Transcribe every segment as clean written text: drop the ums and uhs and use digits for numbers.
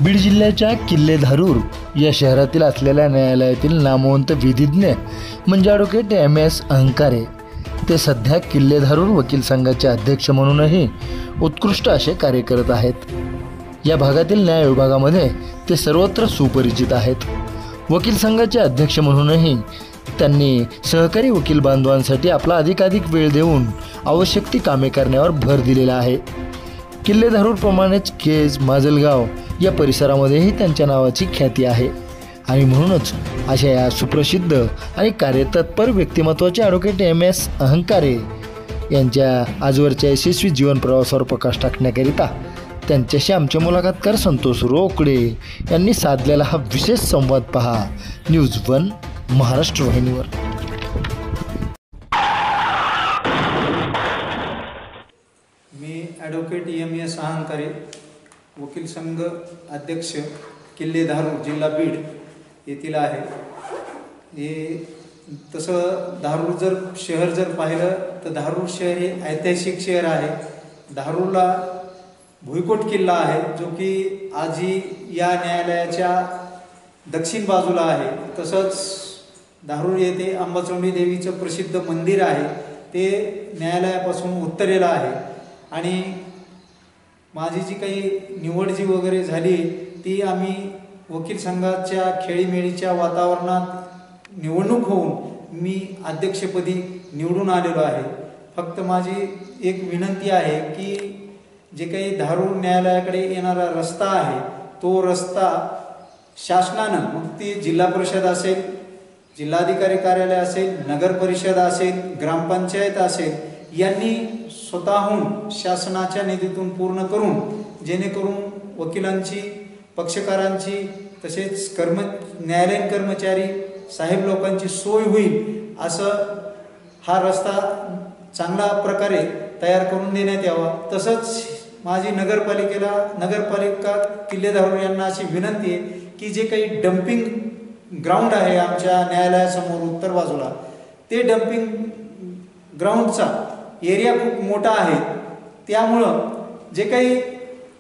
बीड जिल्ह्याच्या किल्ले धारूर या शहरातील असलेल्या न्यायालयातील नामवंत विधिज्ञ म्हणजे ॲडव्होकेट MS अहंकारे ते सध्या किल्ले धारूर वकील संघाचे अध्यक्ष म्हणूनही उत्कृष्ट असे कार्य करत आहेत। या भागातील न्याय विभागामध्ये ते सर्वत्र सुपरिचित आहेत। वकील संघाचे अध्यक्ष म्हणूनही त्यांनी सहकारी वकील बांधवांसाठी आपला अधिकाधिक वेळ देऊन आवश्यक ती कामे करण्यावर भर दिलेला आहे। किल्ले धारूर प्रमाणेच केज माजलगाव या परिसरामध्येही त्यांच्या नावाची ख्याती आहे आणि म्हणूनच अशा या सुप्रसिद्ध आणि कार्यतत्पर व्यक्तिमत्वाचे ॲडव्होकेट MS अहंकारे यांच्या आजवरच्या यशस्वी जीवन प्रवासावर प्रकाश टाकण्याकरिता त्यांच्याशी आमचे मुलाखतकार संतोष रोकडे यांनी साधलेला हा विशेष संवाद पहा न्यूज 1 महाराष्ट्र वाहिनीवर। मी ॲडव्होकेट MS अहंकारे वकील संघ अध्यक्ष किल्ले धारूर जिल्हा बीड येथील आहे। हे तसं धारूर जर शहर जर पाहिलं तर धारूर शहर हे ऐतिहासिक शहर आहे। धारूरला भुईकोट किल्ला आहे जो की आजही या न्यायालयाच्या दक्षिण बाजूला आहे। तसंच धारूर येथे अंबाचोंडी देवीचं प्रसिद्ध मंदिर आहे ते न्यायालयापासून उत्तरेला आहे आणि माझी जी काही निवड जी वगैरे झाली ती आम्ही वकील संघाच्या खेळीमेळीच्या वातावरणात निवडणूक होऊन मी अध्यक्षपदी निवडून आलेलो आहे। फक्त माझी एक विनंती आहे की जे काही धारूर न्यायालयाकडे येणारा रस्ता आहे तो रस्ता शासनानं मग ती जिल्हा परिषद असेल, जिल्हाधिकारी कार्यालय असेल, नगर परिषद असेल, ग्रामपंचायत असेल यांनी स्वतःहून शासनाच्या निधीतून पूर्ण करून जेणेकरून वकिलांची, पक्षकारांची तसेच न्यायालयीन कर्मचारी साहेब लोकांची सोय होईल असं हा रस्ता चांगल्या प्रकारे तयार करून देण्यात यावा। तसंच माझी नगरपालिका किल्ले धारूर यांना अशी विनंती आहे की जे काही डम्पिंग ग्राउंड आहे आमच्या न्यायालयासमोर उत्तर बाजूला ते डम्पिंग ग्राउंडचा एरिया खूप मोठा आहे, त्यामुळं जे काही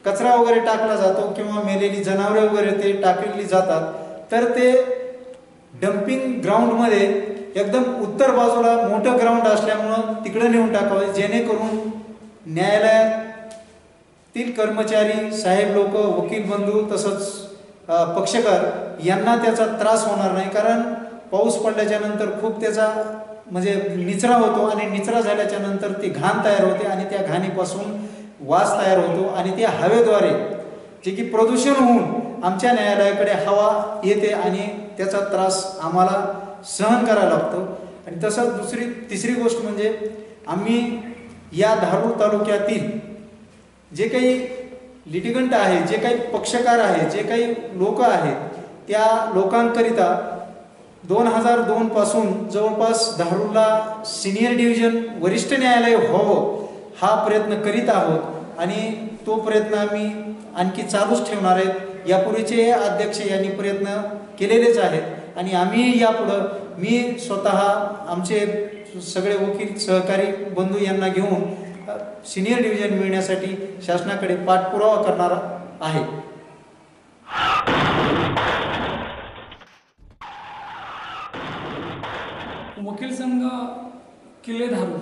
कचरा वगैरे टाकला जातो किंवा मेलेली जनावरे वगैरे ते टाकली जातात तर ते डम्पिंग ग्राउंडमध्ये एकदम उत्तर बाजूला मोठं ग्राउंड असल्यामुळं तिकडे नेऊन टाकावे जेणेकरून न्यायालयातील कर्मचारी, साहेब लोक, वकील बंधू तसंच पक्षकार यांना त्याचा त्रास होणार नाही। कारण पाऊस पडल्याच्या नंतर खूप त्याचा म्हणजे निचरा होतो आणि निचरा झाल्याच्या नंतर ती घाण तयार होते आणि त्या घाणीपासून वास तयार होतो आणि त्या हवेद्वारे जे की प्रदूषण होऊन आमच्या न्यायालयाकडे हवा येते आणि त्याचा त्रास आम्हाला सहन करायला लागतो। आणि तसंच तिसरी गोष्ट म्हणजे आम्ही या धारूर तालुक्यातील जे काही लिटिगंट आहे, जे काही पक्षकार आहे, जे काही लोक आहेत त्या लोकांकरिता 2002 पासून जवळपास धारूरला सिनियर डिव्हिजन वरिष्ठ न्यायालय व्हावं हा प्रयत्न करीत आहोत आणि तो प्रयत्न आम्ही आणखी चालूच ठेवणार आहेत। यापूर्वीचे अध्यक्ष यांनी प्रयत्न केलेलेच आहेत आणि आम्ही यापुढं मी स्वतः आमचे सगळे वकील सहकारी बंधू यांना घेऊन सिनियर डिव्हिजन मिळण्यासाठी शासनाकडे पाठपुरावा करणार आहे। वकील संघ किल्ले धारूर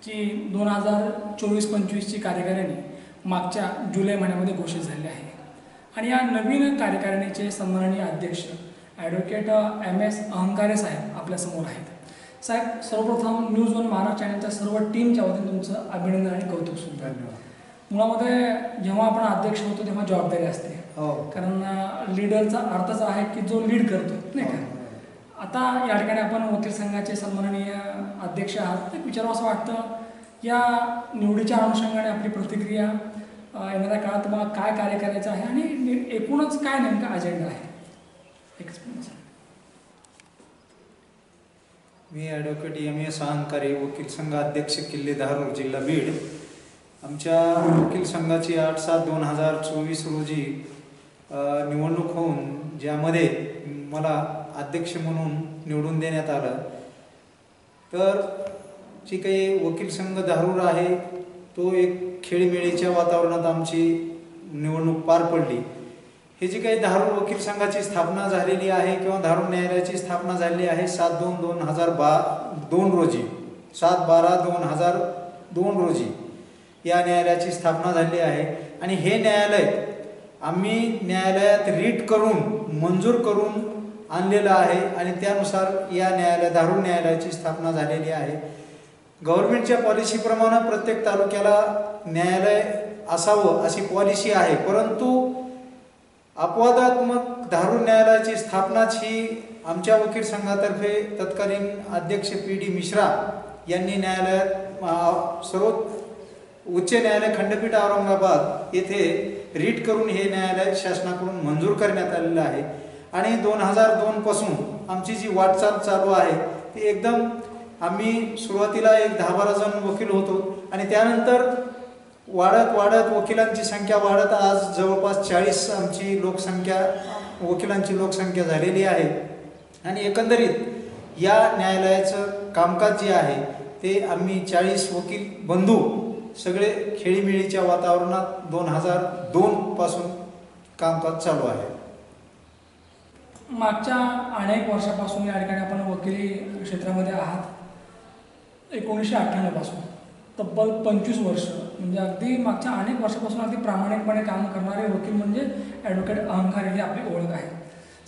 ची 2024-25 ची कार्यकारिणी मागच्या जुलै महिन्यामध्ये घोषित झाली आहे आणि या नवीन कार्यकारिणीचे सन्माननीय अध्यक्ष ॲडव्होकेट MS अहंकारे साहेब आपल्यासमोर आहेत। साहेब, सर्वप्रथम न्यूज 1 महाराष्ट्र चॅनलच्या सर्व टीमच्या वतीने तुमचं अभिनंदन आणि कौतुक सुद्धा। मुळामध्ये जेव्हा आपण अध्यक्ष होतो तेव्हा जबाबदारी असते, कारण लीडरचा अर्थच आहे की जो लीड करतो, नाही का? आता या ठिकाणी आपण वकील संघाचे सन्माननीय अध्यक्ष आहात, तर विचारावं असं वाटतं या निवडीच्या अनुषंगाने आपली प्रतिक्रिया येणाऱ्या काळात मग काय कार्य करायचं आहे आणि एकूणच काय नेमका अजेंडा आहे? मी ॲडव्होकेट MS अहंकारे वकील संघ अध्यक्ष किल्ले धारूर जिल्हा बीड। आमच्या वकील संघाची 8/7/2024 रोजी निवडणूक होऊन ज्यामध्ये मला अध्यक्ष म्हणून निवडून देण्यात आलं। तर जी काही वकील संघ धारूर आहे तो एक खेळीमेळीच्या वातावरणात आमची निवडणूक पार पडली। हे जी काही धारूर वकील संघाची स्थापना झालेली आहे किंवा धारूर न्यायालयाची स्थापना झालेली आहे 7/2/2002 रोजी 7/12/2002 रोजी या न्यायालयाची स्थापना झाली आहे। आणि हे न्यायालय आम्ही न्यायालयात रीट करून मंजूर करून आणलेलं आहे आणि त्यानुसार या धारूर न्यायालयाची स्थापना झालेली आहे। गव्हर्नमेंटच्या पॉलिसीप्रमाणे प्रत्येक तालुक्याला न्यायालय असावं अशी पॉलिसी आहे, परंतु अपवादात्मक धारूर न्यायालयाची स्थापनाच ही आमच्या वकील संघातर्फे तत्कालीन अध्यक्ष PD मिश्रा यांनी न्यायालयात उच्च न्यायालय खंडपीठ औरंगाबाद येथे रीट करून हे न्यायालय शासनाकडून मंजूर करण्यात आलेलं आहे। आणि 2002 पासून आमची जी वाटचाल चालू आहे ती एकदम आम्ही सुरुवातीला एक 10-12 जण वकील होतो आणि त्यानंतर वाढत वकिलांची संख्या वाढत आज जवळपास 40 आमची वकिलांची लोकसंख्या झालेली आहे। आणि एकंदरीत या न्यायालयाचं कामकाज जे आहे ते आम्ही 40 वकील बंधू सगळे खेळीमेळीच्या वातावरणात 2002 पासून कामकाज चालू आहे। मागच्या अनेक वर्षापासून या ठिकाणी आपण वकिली क्षेत्रामध्ये आहात। 1998 पासून तब्बल 25 वर्ष म्हणजे अगदी मागच्या अनेक वर्षापासून अगदी प्रामाणिकपणे काम करणारे वकील म्हणजे ॲडव्होकेट अहंकार ही आपली ओळख आहे।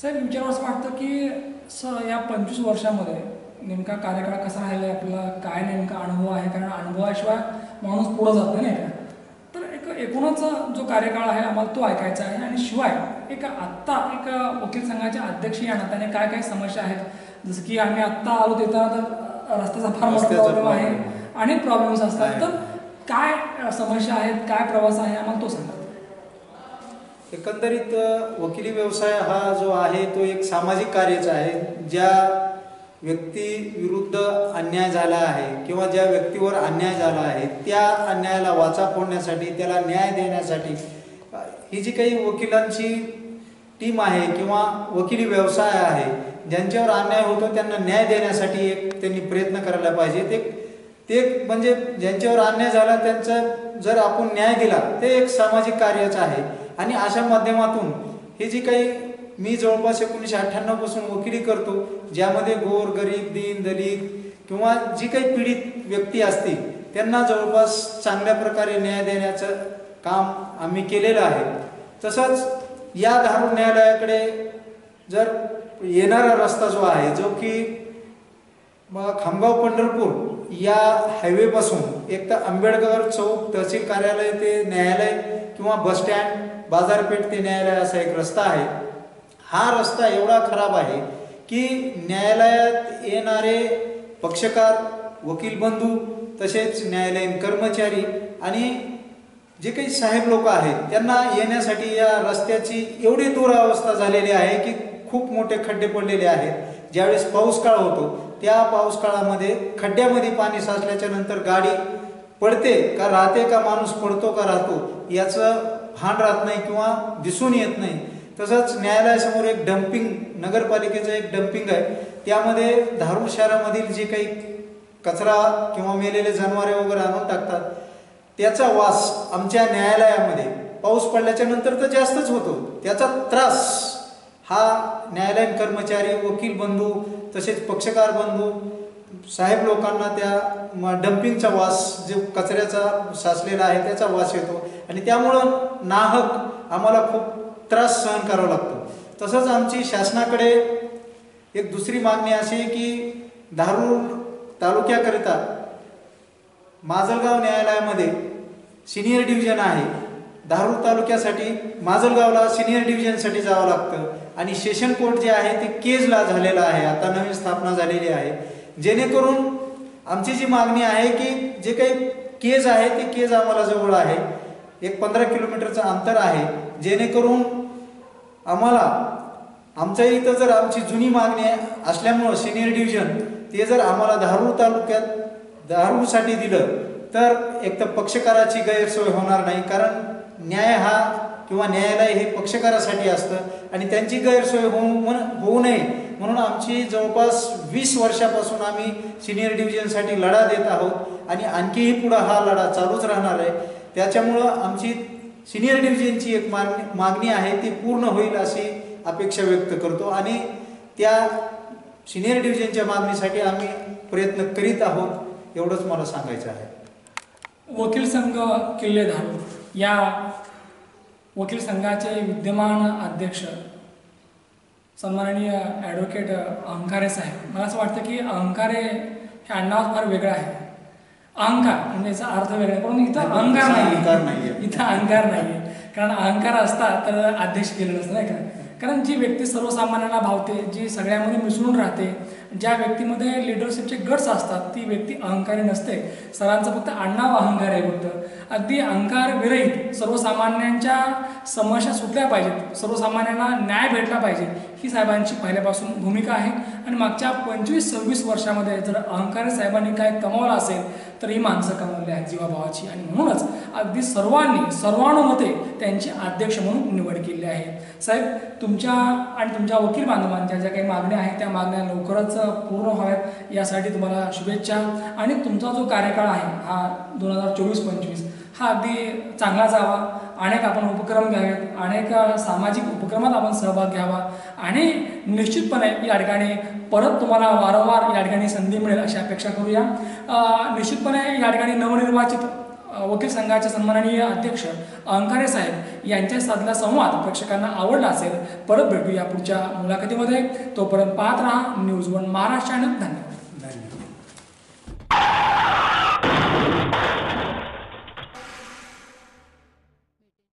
साहेब विचार असं वाटतं की या 25 वर्षामध्ये नेमका कार्यकाळ कसा राहिला आहे आपला, काय नेमका अनुभव आहे, कारण अनुभवाशिवाय माणूस पुढं जात नाही का। तर एकूणच जो कार्यकाळ आहे आम्हाला तो ऐकायचा आहे आणि शिवाय आत्ता वकील संघाच्या अध्यक्ष या नात्याने काय काय समस्या आहेत, जसं की आम्ही आत्ता आलो तिथं तर रस्त्याचा फार मोठा प्रॉब्लेम आहे, अनेक प्रॉब्लेम्स असतात, तर काय समस्या आहेत, काय प्रवास आहे आम्हाला तो सांगा। एकंदरीत वकिली व्यवसाय हा जो आहे तो एक सामाजिक कार्यच आहे। ज्या व्यक्ती विरुद्ध अन्याय झाला आहे किंवा ज्या व्यक्तीवर अन्याय झाला आहे त्या अन्यायाला वाचा फोडण्यासाठी, त्याला न्याय देण्यासाठी ही जी काही वकिलांची टीम आहे किंवा वकिली व्यवसाय आहे, ज्यांच्यावर अन्याय होतो त्यांना न्याय देण्यासाठी एक त्यांनी प्रयत्न करायला पाहिजे। ते म्हणजे ज्यांच्यावर अन्याय झाला त्यांचा जर आपण न्याय दिला ते एक सामाजिक कार्यच आहे। आणि अशा माध्यमातून हे जी काही मी जवळपास 1998 पासून वकिली करतो, ज्यामध्ये गोर गरीब दीन दलित किंवा जी काही पीडित व्यक्ती असतील त्यांना जवळपास चांगल्या प्रकारे न्याय देण्याचं काम आम्ही केलेलं आहे। तसंच या धारूर न्यायालयाकडे जर येणारा रस्ता जो आहे जो की खामगाव पंढरपूर या हायवेपासून एक तर आंबेडकर चौक तहसील कार्यालय ते न्यायालय किंवा बसस्टँड बाजारपेठ ते न्यायालय असा एक रस्ता आहे। हा रस्ता एवढा खराब आहे की न्यायालयात येणारे पक्षकार, वकील बंधू, तसेच न्यायालयीन कर्मचारी आणि जे काही साहेब लोक आहेत त्यांना येण्यासाठी या रस्त्याची एवढी दुरावस्था झालेली आहे की खूप मोठे खड्डे पडलेले आहेत। ज्यावेळेस पाऊस काळ होतो त्या पाऊस काळामध्ये खड्ड्यामध्ये पाणी साचल्याच्या नंतर गाडी पडते का राहते का माणूस पडतो का राहतो याचं भान राहत नाही किंवा दिसून येत नाही। तसंच न्यायालयासमोर एक डम्पिंग, नगरपालिकेचं एक डम्पिंग आहे, त्यामध्ये धारूर शहरामधील जे काही कचरा किंवा मेलेले जनावरे वगैरे आणून टाकतात त्याचा वास आमच्या न्यायालयामध्ये पाऊस पडल्याच्या नंतर तर जास्तच होतो। त्याचा त्रास हा न्यायालयीन कर्मचारी, वकील बंधू तसेच पक्षकार बंधू साहेब लोकांना त्या डम्पिंगचा वास, जो कचऱ्याचा साचलेला आहे त्याचा वास येतो आणि त्यामुळं नाहक आम्हाला खूप त्रास सहन करावा लागतो। तसंच आमची शासनाकडे एक दुसरी मागणी अशी आहे की धारूर तालुक्याकरिता माजलगाव न्यायालयामध्ये सिनियर डिव्हिजन आहे। धारूर तालुक्यासाठी माजलगावला सिनियर डिव्हिजनसाठी जावं लागतं आणि सेशन कोर्ट जे आहे ते केजला झालेलं आहे, आता नवीन स्थापना झालेली आहे। जेणेकरून आमची जी मागणी आहे की जे काही केज आहे ते केज आम्हाला जवळ आहे, एक 15 किलोमीटरचं अंतर आहे, जेणेकरून आम्हाला आमच्या इथं जर आमची जुनी मागणी असल्यामुळं सिनियर डिव्हिजन ते जर आम्हाला धारूर तालुक्यात धारूरसाठी दिलं तर एक तर पक्षकाराची गैरसोय होणार नाही, कारण न्याय हा किंवा न्यायालय हे पक्षकारासाठी असतं आणि त्यांची गैरसोय होऊ नये म्हणून आमची जवळपास 20 वर्षापासून आम्ही सिनियर डिव्हिजनसाठी लढा देत आहोत आणि आणखीही पुढं हा लढा चालूच राहणार आहे। त्याच्यामुळं आमची सिनियर डिव्हिजनची एक मागणी आहे ती पूर्ण होईल अशी अपेक्षा व्यक्त करतो आणि त्या सिनियर डिव्हिजनच्या मागणीसाठी आम्ही प्रयत्न करीत आहोत एवढंच मला सांगायचं आहे. वकील संघ किल्ले धारूर या वकील संघाचे विद्यमान अध्यक्ष सन्माननीय ॲडव्होकेट अहंकारे साहेब, मला असं वाटतं की अहंकारे हे आडनाव फार वेगळं आहे. अहंकार म्हणजे याचा अर्थ वेगळा आहे, परंतु इथं अहंकार नाही, इथं अहंकार नाही. कारण अहंकार असता तर अध्यक्ष केलं नसतं नाही का. कारण जी व्यक्ती सर्वसामान्यांना भावते, जी सगळ्यामध्ये मिसळून राहते, ज्या व्यक्तीमध्ये लिडरशिपचे गट्स असतात ती व्यक्ती अहंकारी नसते. सरांचं फक्त आडनाव अहंकार आहे. फक्त अगदी अहंकार विरहित सर्वसामान्यांच्या समस्या सुटल्या पाहिजेत, सर्वसामान्यांना न्याय भेटला पाहिजे, ही साहेबांची पहिल्यापासून भूमिका आहे. आणि मागच्या 25-26 वर्षामध्ये जर अहंकारी साहेबांनी काय कमावलं असेल तर ही माणसं कमावली आहेत जीवाभावाची. आणि म्हणूनच अगदी सर्वानुमते त्यांची अध्यक्ष म्हणून निवड केली आहे. साहेब, तुमच्या आणि तुमच्या वकील बांधवांच्या ज्या काही मागण्या आहेत त्या मागण्या लवकरच पूर्ण व्हाव्यात यासाठी तुम्हाला शुभेच्छा. आणि तुमचा जो कार्यकाळ आहे हा 2024-25 हा अगदी चांगला जावा. अनेक आपण उपक्रम घ्यावेत, अनेक सामाजिक उपक्रमात आपण सहभाग घ्यावा आणि निश्चितपणे या ठिकाणी परत तुम्हाला वारंवार या ठिकाणी संधी मिळेल अशी अपेक्षा करूया. निश्चितपणे या ठिकाणी नवनिर्वाचित वकील संघाचे सन्माननीय अध्यक्ष अहंकारे साहेब यांच्या साधला संवाद प्रेक्षकांना आवडला असेल. परत भेटू या पुढच्या मुलाखतीमध्ये. तोपर्यंत पाहत राहा न्यूज 1 महाराष्ट्र. धन्यवाद.